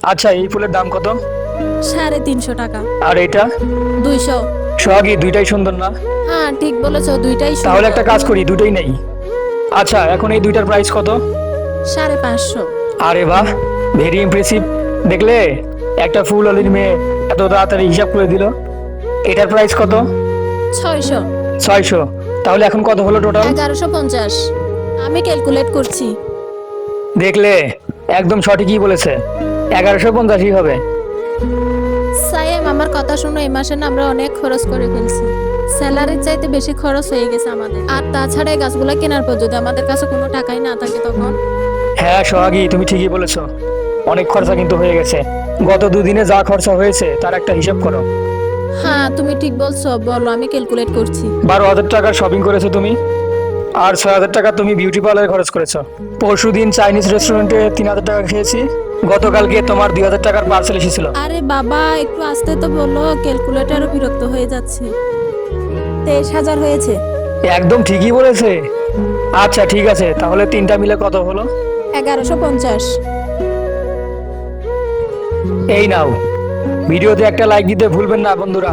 আচ্ছা, এই ফুলের দাম কত? 350 টাকা। আর এটা? 200। সোহাগী, দুইটাই সুন্দর না? হ্যাঁ ঠিক বলেছো, দুইটাই তাহলে সুন্দর। একটা কাজ করি, দুটোই নেই। আচ্ছা, এখন এই দুইটার প্রাইস কত? 550। আরে বাহ, ভেরি ইমপ্রেসিভ। দেখলে, একটা ফুল অলির মেয়ে এত তাড়াতাড়ি হিসাব করে দিল। এটার প্রাইস কত? 600। 600। তাহলে এখন কত হলো টোটাল? 1150। আমি ক্যালকুলেট করছি। দেখলে, একদম সঠিকই বলেছে। 1150ই হবে। সাইম, আমার কথা শোনো, এই মাসে না আমরা অনেক খরচ করে ফেলছি। স্যালারির চাইতে বেশি খরচ হয়ে গেছে আমাদের। আর তাছাড়া এই গাছগুলো কেনার পর যদি আমাদের কাছে কোনো টাকাই না থাকে তখন। হ্যাঁ সোহাগী, তুমি ঠিকই বলেছো। অনেক খরচা কিন্তু হয়ে গেছে। গত দুদিনে যা খরচা হয়েছে তার একটা হিসাব করো। হ্যাঁ তুমি ঠিক বলছো, বলো আমি ক্যালকুলেট করছি। 12,000 টাকার শপিং করেছো তুমি। আর 6,000 টাকা তুমি বিউটি পার্লারে খরচ করেছো। পরশুদিন চাইনিজ রেস্টুরেন্টে 3,000 টাকা খেয়েছি। গতকালকে তোমার 2,000 টাকার পার্সেল এসেছিল। আরে বাবা, একটু আস্তে তো বলো, ক্যালকুলেটারও বিরক্ত হয়ে যাচ্ছে। 23,000 হয়েছে। একদম ঠিকই বলেছে। আচ্ছা ঠিক আছে, তাহলে তিনটা মিলে কত হলো? 1150। এই নাও, ভিডিওতে একটা লাইক দিতে ভুলবেন না বন্ধুরা।